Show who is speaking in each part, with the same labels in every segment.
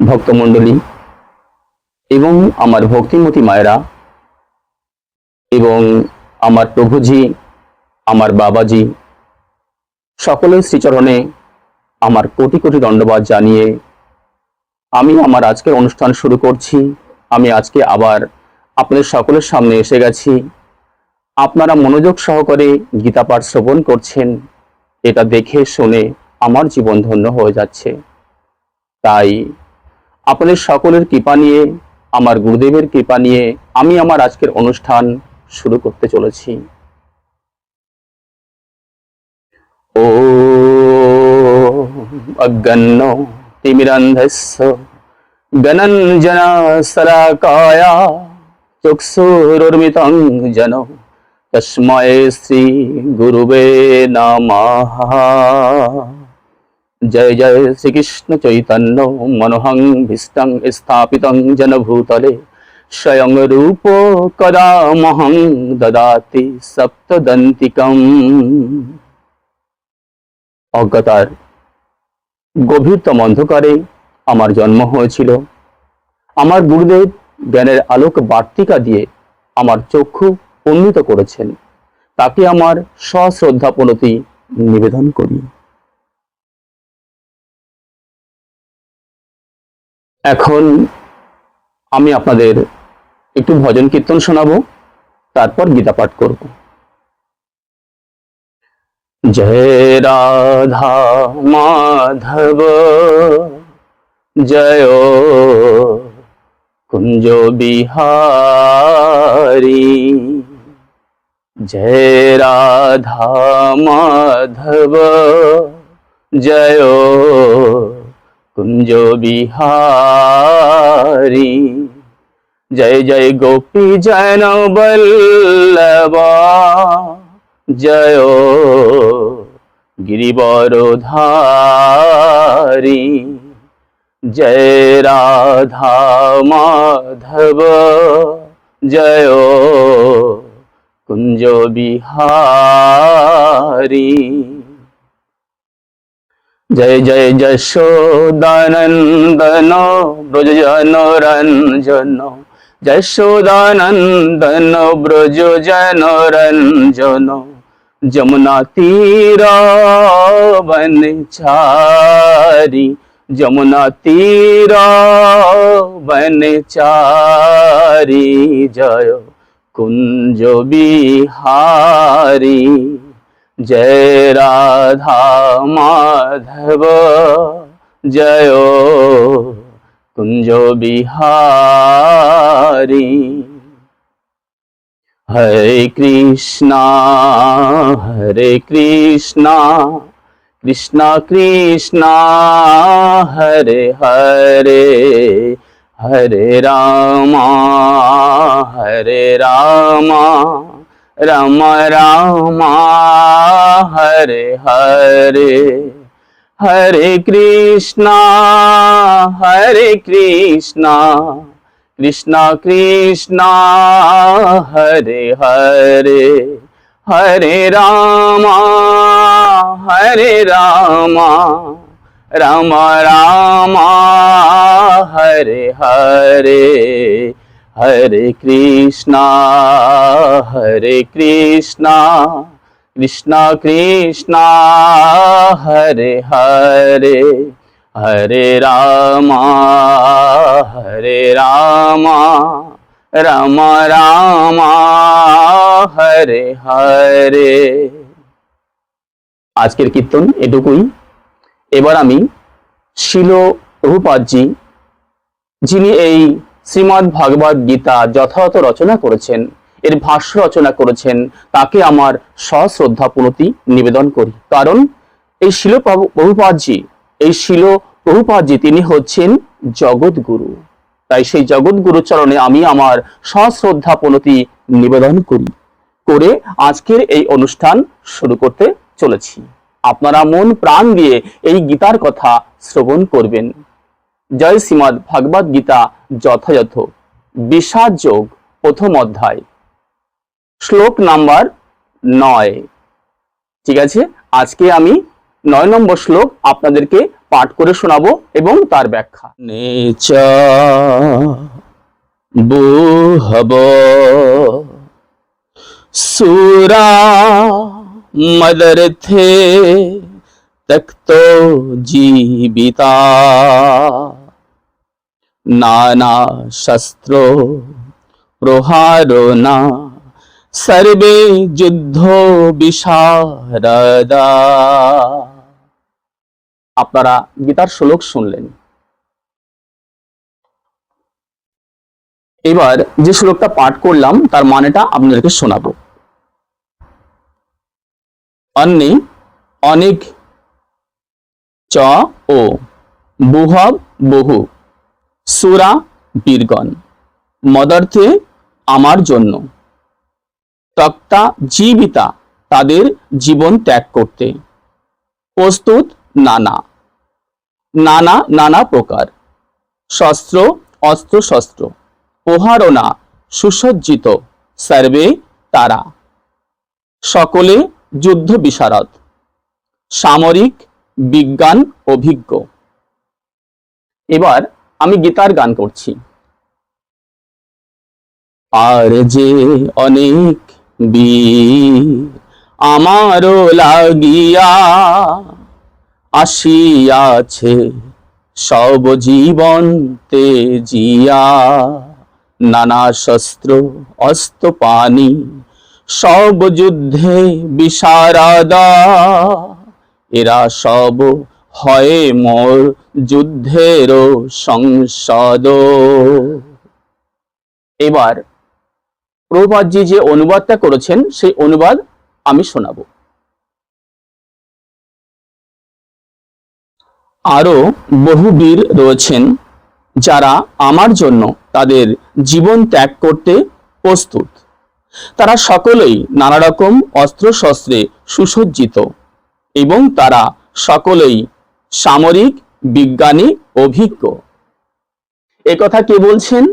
Speaker 1: ভক্তমণ্ডলী এবং আমার ভক্তিমতী মায়েরা এবং আমার প্রভুজি, আমার বাবাজি, সকলের শ্রীচরণে আমার কোটি কোটি দণ্ডবাদ জানিয়ে আমি আমার আজকের অনুষ্ঠান শুরু করছি। আমি আজকে আবার আপনাদের সকলের সামনে এসে গেছি। আপনারা মনোযোগ সহকারে গীতা পাঠ শ্রবণ করছেন, এটা দেখে শুনে আমার জীবন ধন্য হয়ে যাচ্ছে। তাই আপনাদের সকলের কৃপা নিয়ে, আমার গুরুদেবের কৃপা নিয়ে আমি আমার আজকের অনুষ্ঠান শুরু করতে চলেছি। ও অজ্ঞান তিমিরান্ধস্য জ্ঞানাঞ্জনা শলাকায়া চক্ষুরুন্মিলিতং যেন তস্मै শ্রী গুরুবে নমঃ। জয় জয় শ্রীকৃষ্ণ চৈতন্য মনোহং ভীষ্টং স্থাপিতং যেন ভূতলে স্বয়ং রূপ কদা মহং দদাতি সপ্তদন্তিকম। অজ্ঞতার গভীরতম অন্ধকারে আমার জন্ম হয়েছিল। আমার গুরুদেব জ্ঞানের আলোক বার্তিকা দিয়ে আমার চক্ষু উন্নীত করেছেন, তাকে আমার সশ্রদ্ধা প্রণতি নিবেদন করি। এখন আমি আপনাদের একটু ভজন কীর্তন শোনাবো, তারপর গীতা পাঠ করব। জয় রাধা মাধব জয় কুঞ্জ বিহারী, জয় রাধা মাধব জয় কুঞ্জ বিহারী, জয় জয় গোপী জন বল্লভা জয় গিরিবরধারী, জয় রাধা মাধব জয় কুঞ্জ বিহারী, জয় জয় যশোদানন্দন ব্রজজন রঞ্জন, যশোদানন্দন ব্রজজন রঞ্জন, যমুনা তীর বনচারী, যমুনা তীর বনচারী, জয় কুঞ্জ বিহারী, জয় রাধা মাধব জয় কুঞ্জ বিহারী। হরে কৃষ্ণ কৃষ্ণ কৃষ্ণ হরে হরে, হরে রাম রাম রাম হরে হরে, হরে কৃষ্ণ কৃষ্ণ কৃষ্ণ হরে হরে, হরে রাম রাম রাম হরে হরে, হরে কৃষ্ণ কৃষ্ণ কৃষ্ণ হরে হরে, হরে রাম রাম রাম হরে হরে। আজকের কীর্তন এটুকুই। এবার আমি শিল প্রভুপাদজি, যিনি এই শ্রীমদ্ ভাগবত গীতা যথাযথ রচনা করেছেন, এর ভাষ্য রচনা করেছেন, তাকে আমার সশ্রদ্ধা প্রণতি নিবেদন করি। কারণ এই শিল প্রভুপাদজি তিনি হচ্ছেন জগৎগুরু। তাই সেই জগৎগুরু চরণে আমি আমার সশ্রদ্ধা প্রণতি নিবেদন করে আজকের এই অনুষ্ঠান শুরু করতে চলেছি। আপনারা মন প্রাণ দিয়ে এই গীতার কথা শ্রবণ করবেন। জয় শ্রীমদ্ ভাগবত গীতা যথাযথ বিষাদ যোগ প্রথম অধ্যায় শ্লোক নাম্বার 9। ঠিক আছে, আজকে আমি 9 নম্বর শ্লোক আপনাদেরকে পাঠ করে শোনাবো এবং তার ব্যাখ্যা। নেচ বুহব সুরা মদর্থে তক্তো জীবিতা নানা শস্ত্র প্রহারো না সর্বে যুদ্ধ বিশারদা। আপনারা গীতার শ্লোক শুনলেন। এবার যে শ্লোকটা পাঠ করলাম তার মানেটা আপনাদেরকে শোনাবো। অন্নে অনেক, চ ও বুহব বহু, সুরা বীরগণ, মদার্থে আমার জন্য, তক্তা জীবিতা তাদের জীবন ত্যাগ করতে, প্রস্তুত নানা নানা নানা প্রকার, শস্ত্র অস্ত্র শস্ত্র, প্রহারণা সুসজ্জিত, সর্বে তারা, সকলে যুদ্ধ বিশারদ, সামরিক বিজ্ঞান অভিজ্ঞ। এবার আমি গীতার গান করছি। আর যে অনেক বীর আমারও লাগিয়া আসিয়াছে সব জীবন তেজিয়া, নানা শস্ত্র অস্ত্র পানি সব যুদ্ধে বিশারদা, এরা সব হয় মোর যুদ্ধের সংসদ। এবার প্রভুপাদজি যে অনুবাদটা করেছেন সেই অনুবাদ আমি শোনাবো। আরো বহু বীর রয়েছেন যারা আমার জন্য তাদের জীবন ত্যাগ করতে প্রস্তুত। তারা সকলেই নানা রকম অস্ত্র শস্ত্রে সুসজ্জিত এবং তারা সকলেই সামরিক বিজ্ঞানী অভিজ্ঞ। একথা কে বলছেন?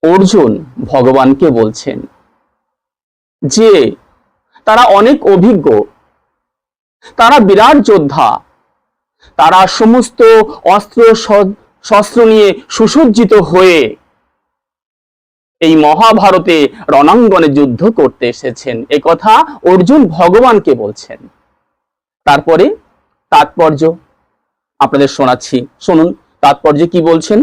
Speaker 1: অর্জুন ভগবানকে বলছেন যে তারা অনেক অভিজ্ঞ, তারা বিরাট যোদ্ধা, তারা সমস্ত অস্ত্র শস্ত্র নিয়ে সুসজ্জিত হয়ে এই মহাভারতে রণাঙ্গনে যুদ্ধ করতে এসেছেন। একথা অর্জুন ভগবানকে বলছেন। তারপরে তাৎপর্য আপনাদের শোনাচ্ছি, শুনুন তাৎপর্য কি বলছেন।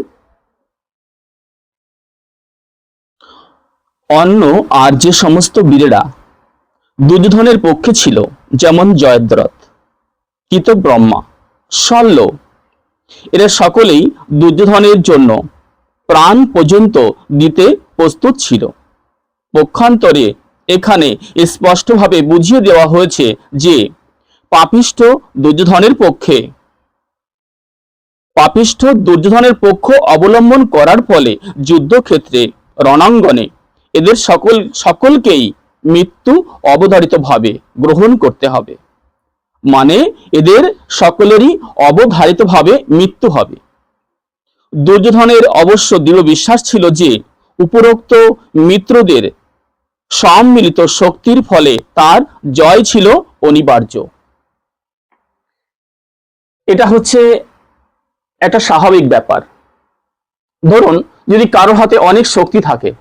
Speaker 1: অন্য আর যে সমস্ত বীরেরা দুর্যোধনের পক্ষে ছিল, যেমন জয়দ্রথ, কৃতব্রহ্মা, শল্য, এরা সকলেই দুর্যোধনের জন্য প্রাণ পর্যন্ত দিতে প্রস্তুত ছিল। পক্ষান্তরে এখানে স্পষ্টভাবে বুঝিয়ে দেওয়া হয়েছে যে পাপিষ্ঠ দুর্যোধনের পক্ষ অবলম্বন করার ফলে যুদ্ধক্ষেত্রে রণাঙ্গনে এদের সকলকেই মৃত্যু অবধারিতভাবে গ্রহণ করতে হবে। মানে এদের সকলেরই অবধারিতভাবে মৃত্যু হবে। দুর্যোধনের অবশ্য দৃঢ় বিশ্বাস ছিল যে উপরোক্ত মিত্রদের সম্মিলিত শক্তির ফলে তার জয় ছিল অনিবার্য। এটা হচ্ছে একটা স্বাভাবিক ব্যাপার। ধরুন যদি কারোর হাতে অনেক শক্তি থাকে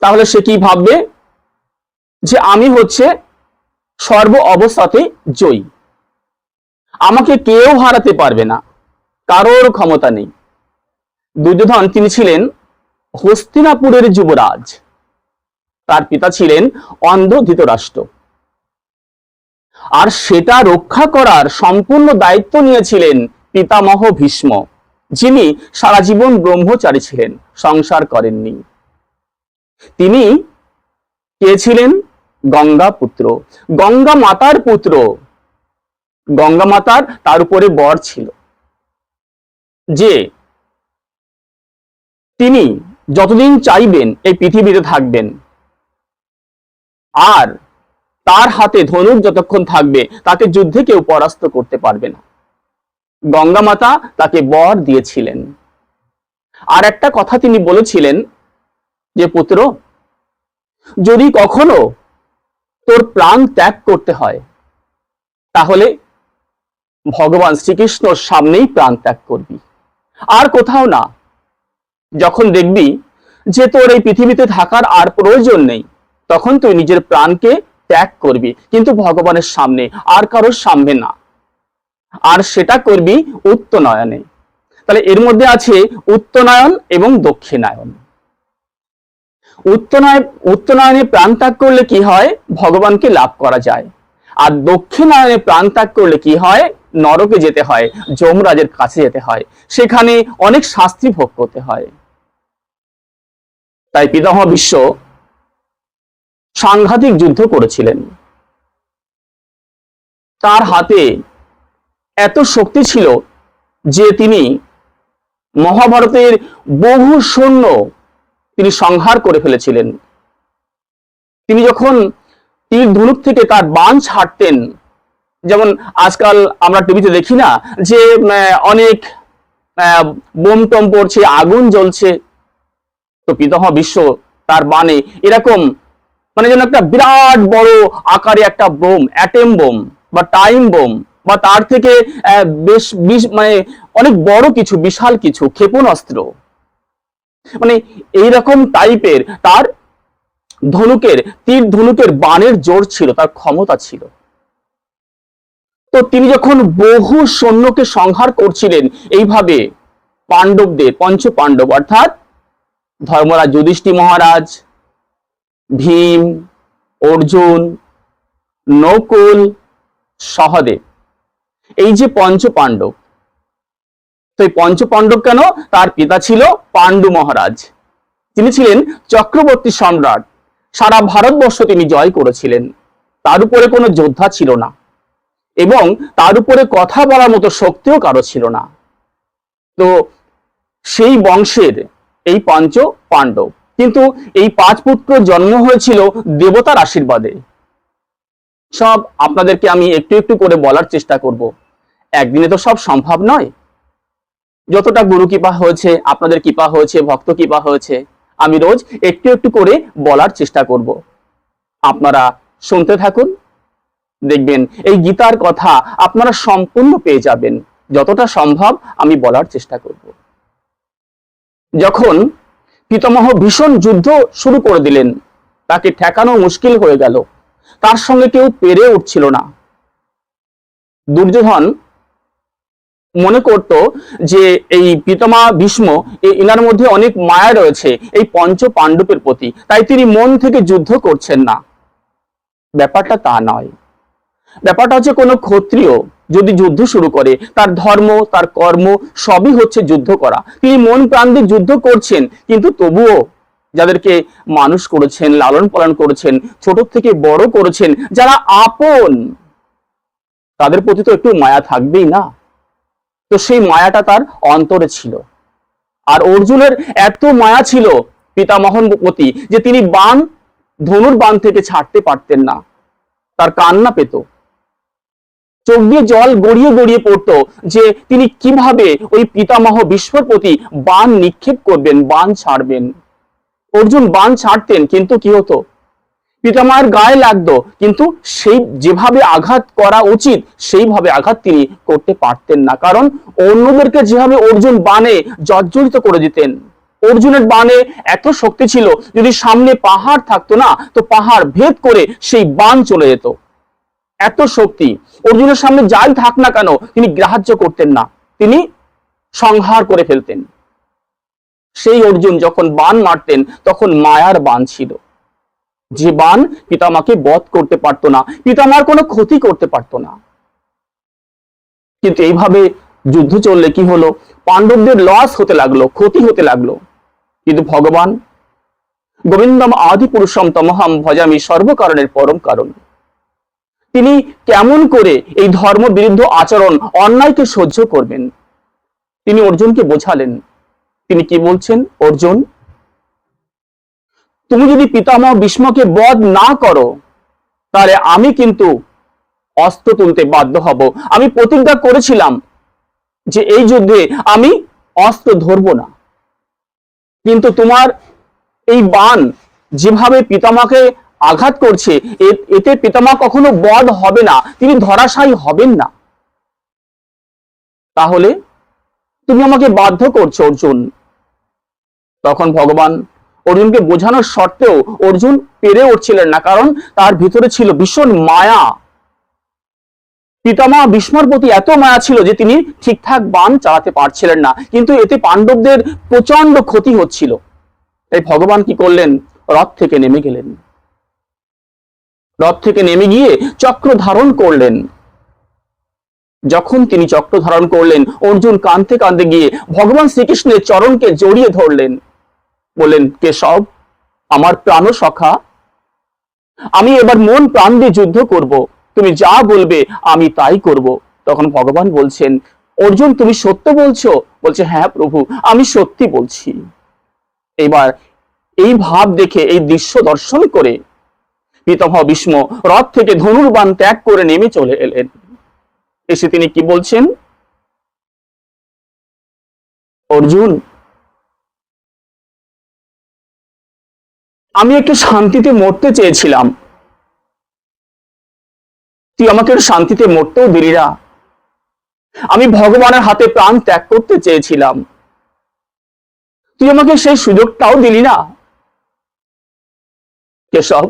Speaker 1: তাহলে সে কি ভাববে যে আমি হচ্ছে সর্ব অবস্থাতে জয়ী, আমাকে কেউ হারাতে পারবে না, কারোর ক্ষমতা নেই। দুর্যোধন তিনি ছিলেন হস্তিনাপুরের যুবরাজ, তার পিতা ছিলেন অন্ধ ধৃতরাষ্ট্র, আর সেটা রক্ষা করার সম্পূর্ণ দায়িত্ব নিয়েছিলেন পিতামহ ভীষ্ম, যিনি সারা জীবন ব্রহ্মচারী ছিলেন, সংসার করেননি। তিনি কে ছিলেন? গঙ্গা পুত্র, গঙ্গা মাতার পুত্র। গঙ্গা মাতার তার উপরে বর ছিল যে তিনি যতদিন চাইবেন এই পৃথিবীতে থাকবেন, আর তার হাতে ধনুক যতক্ষণ থাকবে তাকে যুদ্ধে কেউ পরাস্ত করতে পারবে না। গঙ্গা মাতা তাকে বর দিয়েছিলেন। আর একটা কথা তিনি বলেছিলেন যে পুত্র, যদি কখনো তোর প্রাণ ত্যাগ করতে হয় তাহলে ভগবান শ্রীকৃষ্ণর সামনেই প্রাণ ত্যাগ করবি, আর কোথাও না। যখন দেখবি যে তোর এই পৃথিবীতে থাকার আর প্রয়োজন নেই, তখন তুই নিজের প্রাণকে ত্যাগ করবি, কিন্তু ভগবানের সামনে, আর কারোর সামনে না। আর সেটা করবি উত্তনয়নে। তাহলে এর মধ্যে আছে উত্তনয়ন এবং দক্ষিণায়ন। উত্তনয়নে প্রাণ ত্যাগ করলে কি হয়? ভগবানকে লাভ করা যায়। আর দক্ষিণায়নে প্রাণ ত্যাগ করলে কি হয়? নরকে যেতে হয়, যমরাজের কাছে যেতে হয়, সেখানে অনেক শাস্তি ভোগ করতে হয়। তাই পিতামহ ভীষ্ম সাংঘাতিক যুদ্ধ করেছিলেন। তার হাতে এত শক্তি ছিল যে তিনি মহাভারতের বহু সৈন্য তিনি সংহার করে ফেলেছিলেন। তিনি যখন তীর ধনুক থেকে তার বাণ ছাড়তেন, যেমন আজকাল আমরা টিভিতে দেখি না যে অনেক বোম টম পড়ছে, আগুন জ্বলছে, তো পিতামহ ভীষ্ম তার বাণে এরকম যেন একটা বিরাট বড় আকারে একটা বোম, অ্যাটম বোম বা টাইম বোম বা তার থেকে বেশ অনেক বড় কিছু, বিশাল কিছু ক্ষেপণাস্ত্র, এইরকম টাইপের তার তীর ধনুকের বাণের জোর ছিল, তার ক্ষমতা ছিল। তো তিনি যখন বহু সৈন্যকে সংহার করছিলেন এইভাবে পাণ্ডবদের, পঞ্চ পাণ্ডব অর্থাৎ ধর্মরাজ যুধিষ্ঠির মহারাজ, ভীম, অর্জুন, নকুল, সহদেব, এই যে পঞ্চ পাণ্ডব, তো এই পঞ্চ পাণ্ডব কেন? তার পিতা ছিল পাণ্ডু মহারাজ, তিনি ছিলেন চক্রবর্তী সম্রাট, সারা ভারতবর্ষ তিনি জয় করেছিলেন, তার উপরে কোনো যোদ্ধা ছিল না এবং তার উপরে কথা বলার মতো শক্তিও কারো ছিল না। তো সেই বংশের এই পঞ্চ পাণ্ডব, কিন্তু এই পাঁচ পুত্র জন্ম হয়েছিল দেবতার আশীর্বাদে। সব আপনাদেরকে আমি একটু একটু করে বলার চেষ্টা করব, একদিনে তো সব সম্ভব নয়। যতটা গুরু কৃপা হয়েছে, আপনাদের কৃপা হয়েছে, ভক্ত কৃপা হয়েছে, আমি রোজ একটু একটু করে বলার চেষ্টা করব। আপনারা শুনতে থাকুন, দেখবেন এই গীতার কথা আপনারা সম্পূর্ণ পেয়ে যাবেন। যতটা সম্ভব আমি বলার চেষ্টা করব। যখন পিতামহ ভীষণ যুদ্ধ শুরু করে দিলেন, তাকে ঠেকানো মুশকিল হয়ে গেল, তার সঙ্গে কেউ পেরে উঠছিল না। দুর্যোধন মনে করত যে এই পিতামহ ভীষ্ম, এনার মধ্যে অনেক মায়া রয়েছে এই পঞ্চ পাণ্ডবের প্রতি, তাই তিনি মন থেকে যুদ্ধ করছেন না। ব্যাপারটা তা নয়। ব্যাপারটা হচ্ছে কোনো ক্ষত্রিয় যদি যুদ্ধ শুরু করে, তার ধর্ম, তার কর্ম সবই হচ্ছে যুদ্ধ করা। তিনি মন প্রাণ দিয়ে যুদ্ধ করছেন, কিন্তু তবুও যাদেরকে মানুষ করেছেন, লালন পালন করেছেন, ছোট থেকে বড় করেছেন, যারা আপন, তাদের প্রতি তো একটু মায়া থাকবেই না। তো সেই মায়াটা তার অন্তরে ছিল। আর অর্জুনের এত মায়া ছিল পিতামহর প্রতি যে তিনি ধনুর বাণ থেকে ছাড়তে পারতেন না। তার কান্না পেত, চোখ দিয়ে জল গড়িয়ে গড়িয়ে পড়তো যে তিনি কিভাবে ওই পিতামহ ভীষ্মর প্রতি বাণ নিক্ষেপ করবেন, বাণ ছাড়বেন। অর্জুন বাণ ছাড়তেন, কিন্তু কি হতো? পিতামহের গায়ে লাগতো, কিন্তু সেই যেভাবে আঘাত করা উচিত সেইভাবে আঘাত তিনি করতে পারতেন না, কারণ অন্যদেরকে যেভাবে অর্জুন বাণে জর্জরিত করে দিতেন। অর্জুনের বাণে এত শক্তি ছিল, যদি সামনে পাহাড় থাকতো না, তো পাহাড় ভেদ করে সেই বাণ চলে যেত। এত শক্তি, অর্জুনের সামনে যাই থাক না কেন তিনি গ্রাহ্য করতেন না, তিনি সংহার করে ফেলতেন। সেই অর্জুন যখন বাণ মারতেন, তখন মায়ার বাণ ছিল, যে বাণ পিতামাকে বধ করতে পারতো না, পিতামার কোনো ক্ষতি করতে পারতো না। কিন্তু এইভাবে যুদ্ধ চললে কি হলো? পাণ্ডবদের লস হতে লাগলো, ক্ষতি হতে লাগলো। কিন্তু ভগবান গোবিন্দম আদি পুরুষম তমহম ভজামি সর্বকারণের পরম কারণ, তিনি কেমন করে এই ধর্ম বিরুদ্ধ আচরণ, অন্যায়কে সহ্য করবেন, তিনি অর্জুনকে বোঝালেন। তিনি কি বলছেন? অর্জুন, তুমি যদি পিতামহ ভীষ্মকে বধ না করো, তাহলে আমি কিন্তু অস্ত্র তুলতে বাধ্য হব। আমি প্রতিজ্ঞা করেছিলাম যে এই যুদ্ধে আমি অস্ত্র ধরব না, কিন্তু তোমার এই বাণ যেভাবে পিতামাকে আঘাত করছে, এতে পিতামহ কখনো বধ হবে না, তিনি ধরাশায়ী হবেন না। তাহলে তুমি আমাকে বাধ্য করছো অর্জুন। তখন ভগবান অর্জুনকে বোঝানোর সত্ত্বেও অর্জুন পেরে উঠছিলেন না, কারণ তার ভিতরে ছিল ভীষণ মায়া। পিতামহ ভীষ্মর প্রতি এত মায়া ছিল যে তিনি ঠিকঠাক বাণ চালাতে পারছিলেন না, কিন্তু এতে পাণ্ডবদের প্রচন্ড ক্ষতি হচ্ছিল। তাই ভগবান কি করলেন, রথ থেকে নেমে গেলেন। রথ থেকে নেমে গিয়ে চক্র ধারণ করলেন। যখন তিনি চক্র ধারণ করলেন, অর্জুন কাঁদতে কাঁদতে গিয়ে ভগবান শ্রীকৃষ্ণের চরণকে জড়িয়ে ধরলেন, বললেন, কেশব, আমার প্রাণ সখা, আমি এবার মন প্রাণ দিয়ে যুদ্ধ করব, তুমি যা বলবে আমি তাই করব। তখন ভগবান বলছেন, অর্জুন তুমি সত্য বলছো? বলছে, হ্যাঁ প্রভু, আমি সত্যি বলছি। এবার এই ভাব দেখে, এই দৃশ্য দর্শন করে পিতামহ ভীষ্ম রথ থেকে ধনুর্বাণ ত্যাগ করে নেমে চলে এলেন। এসে তিনি কি বলছেন, অর্জুন, আমি একটু শান্তিতে মরতে চেয়েছিলাম, তুই আমাকে একটু শান্তিতে মরতেও দিলি না। আমি ভগবানের হাতে প্রাণ ত্যাগ করতে চেয়েছিলাম, তুই আমাকে সেই সুযোগটাও দিলি না। কেশব,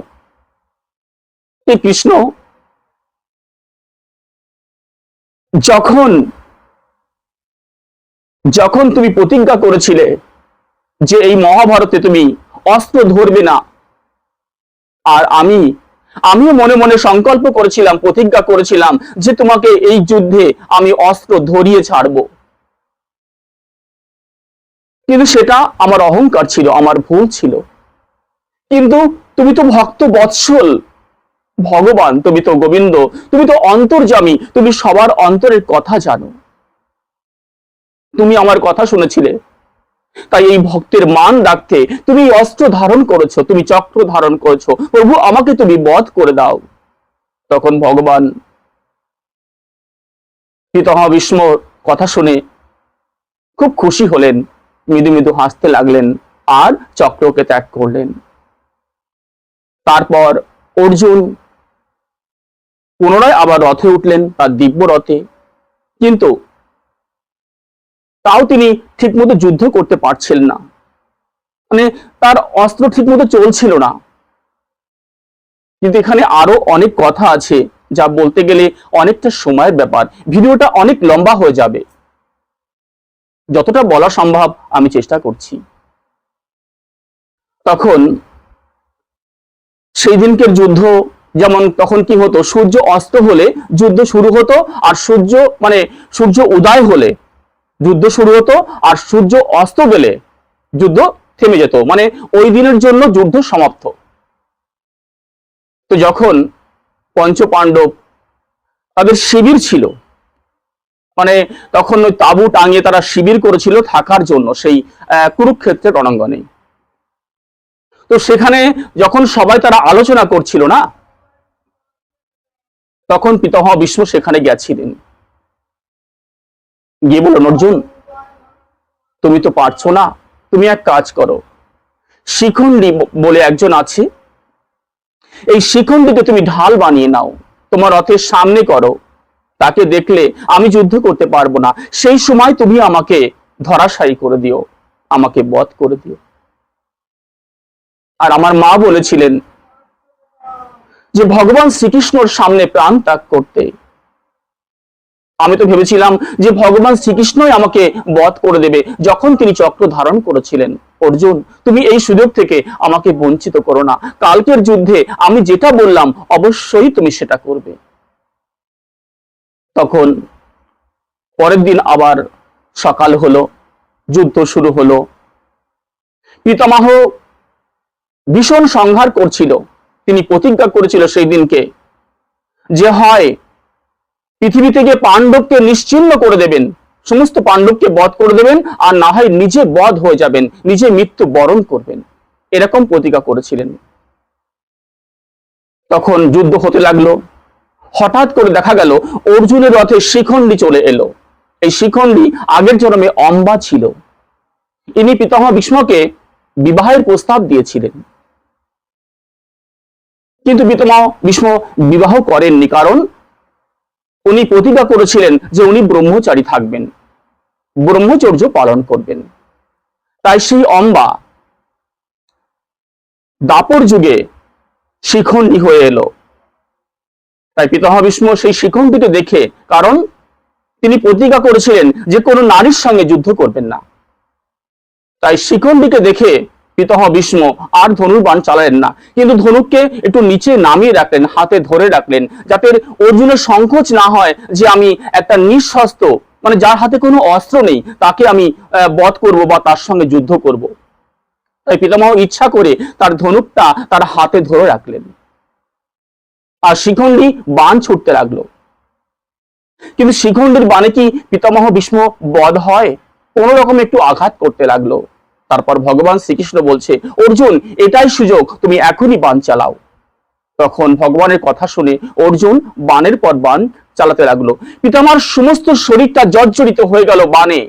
Speaker 1: এই কৃষ্ণ, যখন যখন তুমি প্রতিজ্ঞা করেছিলে যে এই মহাভারতে তুমি অস্ত্র ধরবে না, আর আমিও মনে মনে সংকল্প করেছিলাম, প্রতিজ্ঞা করেছিলাম যে তোমাকে এই যুদ্ধে আমি অস্ত্র ধরিয়ে ছাড়ব, কিন্তু সেটা আমার অহংকার ছিল, আমার ভুল ছিল। কিন্তু তুমি তো ভক্ত বৎসল ভগবান, তুমি তো গোবিন্দ, তুমি তো অন্তর্যামী, তুমি সবার অন্তরের কথা জানো, তুমি আমার কথা শুনেছিলে, তাই এই ভক্তের মান রাখতে তুমি অস্ত্র ধারণ করেছো, তুমি চক্র ধারণ করেছো, প্রভু আমাকে তুমি বধ করে দাও। তখন ভগবান পিতামহ ভীষ্মর কথা শুনে খুব খুশি হলেন, মৃদু মৃদু হাসতে লাগলেন, আর চক্রকে ত্যাগ করলেন। তারপর অর্জুন পুনরায় আবার রথে উঠলেন, তার দিব্য রথে, কিন্তু তাও তিনি ঠিকমতো যুদ্ধ করতে পারছিলেন না, মানে তার অস্ত্র ঠিকমতো চলছিল না। কিন্তু এখানে আরো অনেক কথা আছে, যা বলতে গেলে অনেকটা সময়ের ব্যাপার, ভিডিওটা অনেক লম্বা হয়ে যাবে, যতটা বলা সম্ভব আমি চেষ্টা করছি। তখন সেই দিনকের যুদ্ধ, যেমন তখন কি হতো, সূর্য অস্ত হলে যুদ্ধ শুরু হতো, আর সূর্য উদয় হলে যুদ্ধ শুরু হতো, আর সূর্য অস্ত গেলে যুদ্ধ থেমে যেত, মানে ওই দিনের জন্য যুদ্ধ সমাপ্ত। তো যখন পঞ্চ পাণ্ডব, তাদের শিবির ছিল, মানে তখন ওই তাঁবু টাঙিয়ে তারা শিবির করেছিল থাকার জন্য সেই কুরুক্ষেত্রের রণাঙ্গনে। তো সেখানে যখন সবাই তারা আলোচনা করছিল না, তখন পিতামহ ভীষ্ম সেখানে গেছিলেন, গিয়ে বললেন, অর্জুন তুমি তো পারছো না, তুমি এক কাজ করো, শিখণ্ডী বলে একজন আছে, এই শিখণ্ডীকে তুমি ঢাল বানিয়ে নাও, তোমার রথের সামনে করো, তাকে দেখলে আমি যুদ্ধ করতে পারবো না, সেই সময় তুমি আমাকে ধরাশায়ী করে দিও, আমাকে বধ করে দিও। আর আমার মা বলেছিলেন যে ভগবান শ্রীকৃষ্ণর সামনে প্রাণ ত্যাগ করতে। আমি তো ভেবেছিলাম যে ভগবান শ্রীকৃষ্ণই আমাকে বধ করে দেবে যখন তিনি চক্র ধারণ করেছিলেন। অর্জুন, তুমি এই সুযোগ থেকে আমাকে বঞ্চিত করো না, কালকের যুদ্ধে আমি যেটা বললাম অবশ্যই তুমি সেটা করবে। তখন পরের দিন আবার সকাল হলো, যুদ্ধ শুরু হলো। পিতামহ ভীষণ সংহার করছিল, তিনি প্রতিজ্ঞা করেছিল সেই দিনকে যে হয় পৃথিবী থেকে পাণ্ডবকে নিশ্চিহ্ন করে দেবেন, সমস্ত পাণ্ডবকে বধ করে দেবেন, আর না হয় নিজে বধ হয়ে যাবেন, নিজে মৃত্যু বরণ করবেন, এরকম প্রতিজ্ঞা করেছিলেন। তখন যুদ্ধ হতে লাগলো, হঠাৎ করে দেখা গেল অর্জুনের রথে শিখণ্ডী চলে এলো। এই শিখণ্ডী আগের জন্মে অম্বা ছিল, ইনি পিতামহ ভীষ্মকে বিবাহের প্রস্তাব দিয়েছিলেন, কিন্তু পিতামহ ভীষ্ম বিবাহ করেননি, কারণ উনি প্রতিজ্ঞা করেছিলেন যে উনি ব্রহ্মচারী থাকবেন, ব্রহ্মচর্য পালন করবেন। তাই সেই অম্বা দাপর যুগে শিখণ্ডী হয়ে এলো। তাই পিতামহ ভীষ্ম সেই শিখণ্ডীকে দেখে, কারণ তিনি প্রতিজ্ঞা করেছিলেন যে কোনো নারীর সঙ্গে যুদ্ধ করবেন না, তাই শিখণ্ডীকে দেখে পিতামহ ভীষ্ম আর ধনুর্বাণ চালালেন না, কিন্তু ধনুককে একটু নিচে নামিয়ে রাখলেন, হাতে ধরে রাখলেন, যাতে অর্জুনের সংকোচ না হয় যে আমি একটা নিঃশস্ত্র, মানে যার হাতে কোনো অস্ত্র নেই, তাকে আমি বধ করব বা তার সঙ্গে যুদ্ধ করব। তাই পিতামহ ইচ্ছা করে তার ধনুকটা তার হাতে ধরে রাখলেন, আর শিখণ্ডী বাণ ছুটতে লাগলো। কিন্তু শিখণ্ডীর বাণে কি পিতামহ ভীষ্ম বধ হয়? কোন রকম একটু আঘাত করতে লাগলো। তারপর ভগবান শ্রীকৃষ্ণ বলছে, অর্জুন এটাই সুযোগ, তুমি এখনই বাণ চালাও। তখন ভগবানের কথা শুনে অর্জুন বাণের পর বাণ চালাতে লাগলো। পিতামহর সমস্ত শরীরটা জর্জরিত হয়ে গেল বাণে।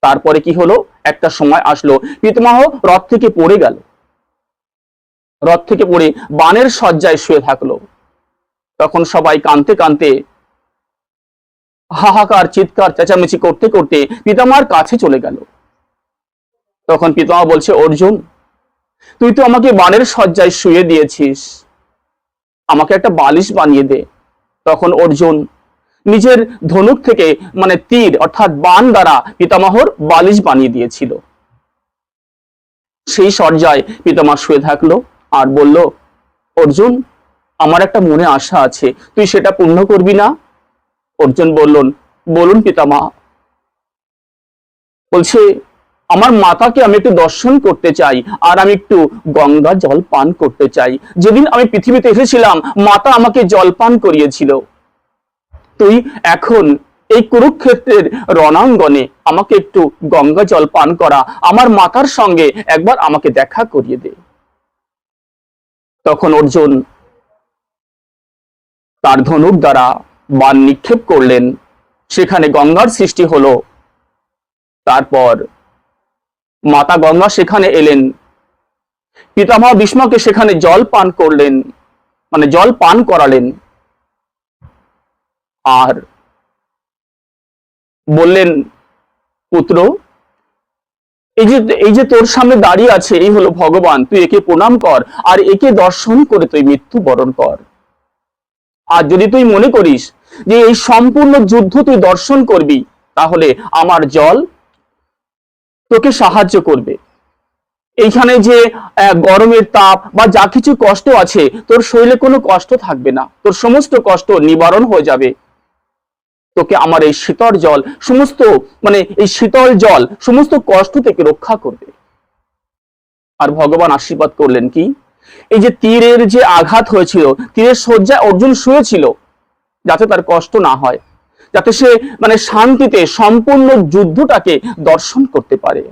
Speaker 1: তারপরে কি হলো, একটা সময় আসলো, পিতামহ রথ থেকে পড়ে গেল, রথ থেকে পড়ে বাণের শয্যায় শুয়ে থাকলো। তখন সবাই কাঁদতে কাঁদতে, হাহাকার চিৎকার চেঁচামেচি করতে করতে পিতামহের কাছে চলে গেল। তখন পিতামহ বলছে, অর্জুন তুই তো আমাকে বাণের শয্যায় শুয়ে দিয়েছিস, আমাকে একটা বালিশ বানিয়ে দে। তখন অর্জুন নিজের ধনুক থেকে, মানে তীর অর্থাৎ বাণ দ্বারা পিতামহর বালিশ বানিয়ে দিয়েছিল। সেই শয্যায় পিতামহ শুয়ে থাকলো আর বলল, অর্জুন আমার একটা মনে আশা আছে, তুই সেটা পূর্ণ করবি না? অর্জুন বললেন, বলুন পিতামহ। বলছে, আমার মাতাকে আমি একটু দর্শন করতে চাই, আর আমি একটু গঙ্গা জল পান করতে চাই। যেদিন আমি পৃথিবীতে এসেছিলাম মাতা আমাকে জল পান করিয়েছিল। তুই এখন এই কুরুক্ষেত্রের রণাঙ্গনে আমাকে একটু গঙ্গা জল পান করা, আমার মাতার সঙ্গে একবার আমাকে দেখা করিয়ে দে। তখন অর্জুন তার ধনুক দ্বারা বাণ নিক্ষেপ করলেন, সেখানে গঙ্গার সৃষ্টি হলো। তারপর মাতা গঙ্গা সেখানে এলেন, পিতামহ ভীষ্মকে সেখানে জল পান করলেন, মানে জল পান করালেন, আর বললেন, পুত্র এই যে তোর সামনে দাঁড়িয়ে আছে, এই হলো ভগবান, তুই একে প্রণাম কর, আর একে দর্শন করে তুই মৃত্যু বরণ কর। আর যদি তুই মনে করিস যে এই সম্পূর্ণ যুদ্ধ তুই দর্শন করবি, তাহলে আমার জল তোকে সাহায্য করবে। এইখানে যে গরমের তাপ বা যা কিছু কষ্ট আছে, তোর শরীরে কোনো কষ্ট থাকবে না, তোর সমস্ত কষ্ট নিবারণ হয়ে যাবে। তোকে আমার এই শীতল জল সমস্ত, মানে এই শীতল জল সমস্ত কষ্ট থেকে রক্ষা করবে। আর ভগবান আশীর্বাদ করলেন কি, এই যে তীরের যে আঘাত হয়েছিল, তীরের শয্যায় অর্জুন শুয়েছিল, যাতে তার কষ্ট না হয়, যাতে সে মানে শান্তিতে সম্পূর্ণ যুদ্ধটাকে দর্শন করতে পারে।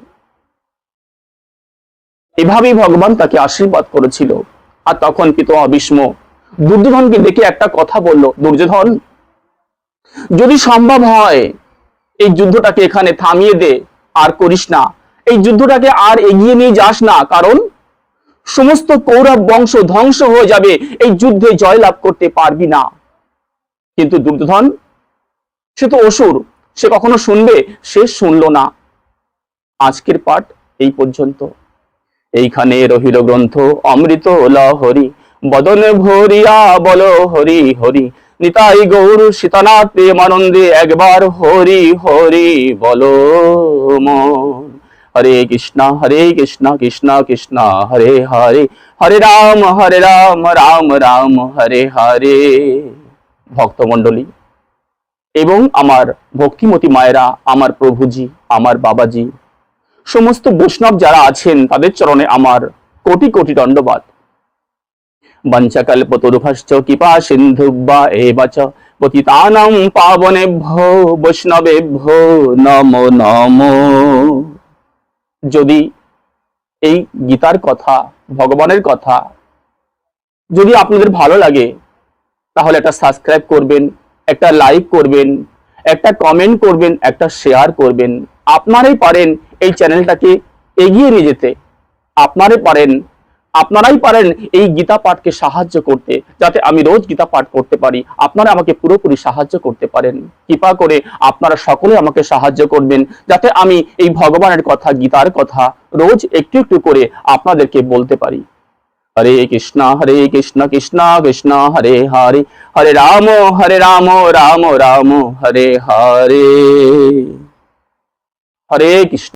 Speaker 1: এভাবেই ভগবান তাকে আশীর্বাদ করেছিল। আর তখন পিতামহ ভীষ্ম দুর্যোধনকে ডেকে একটা কথা বলল, দুর্যোধন যদি সম্ভব হয় এই যুদ্ধটাকে এখানে থামিয়ে দে, আর করিস না, এই যুদ্ধটাকে আর এগিয়ে নিয়ে যাস না, কারণ সমস্ত কৌরব বংশ ধ্বংস হয়ে যাবে, এই যুদ্ধে জয়লাভ করতে পারবি না। কিন্তু দুর্যোধন সে তো অসুর, সে কখনো শুনবে? সে শুনলো না। আজকের পাঠ এই পর্যন্ত। এইখানে রহিল গ্রন্থ অমৃত লহরি, বদনে ভরিয়া বল হরি হরি, নিতাই গৌর সীতানাথ প্রেমানন্দে একবার হরি হরি বলো মন। হরে কৃষ্ণ কৃষ্ণ কৃষ্ণ হরে হরে, হরে রাম রাম রাম হরে হরে। ভক্তমণ্ডলী এবং আমার ভক্তিমতী মায়েরা, আমার প্রভুজি, আমার বাবাজি, সমস্ত বৈষ্ণব যারা আছেন, তাদের চরণে আমার কোটি কোটি দণ্ডবাদ। বঞ্চকল্পতরুভশ্চ কৃপা সিন্ধুব্বা এবচ পতিতানাং পাবনেভ্যো বৈষ্ণবেভ্যো নমো নমো। যদি এই গীতার কথা, ভগবানের কথা যদি আপনাদের ভালো লাগে, তাহলে একটা সাবস্ক্রাইব করবেন, একটা লাইক করবেন, একটা কমেন্ট করবেন, একটা শেয়ার করবেন। আপনারাই পারেন এই চ্যানেলটাকে এগিয়ে নিয়ে যেতে, আপনারাই পারেন আপনারাই পারেন এই গীতা পাঠকে সাহায্য করতে, যাতে আমি রোজ গীতা পাঠ করতে পারি। আপনারা আমাকে পুরোপুরি সাহায্য করতে পারেন। কৃপা করে আপনারা সকলে আমাকে সাহায্য করবেন, যাতে আমি এই ভগবানের কথা, গীতার কথা রোজ একটু একটু করে আপনাদেরকে বলতে পারি। হরে কৃষ্ণ কৃষ্ণ কৃষ্ণ হরে হরে, হরে রাম রাম রাম হরে হরে। হরে কৃষ্ণ।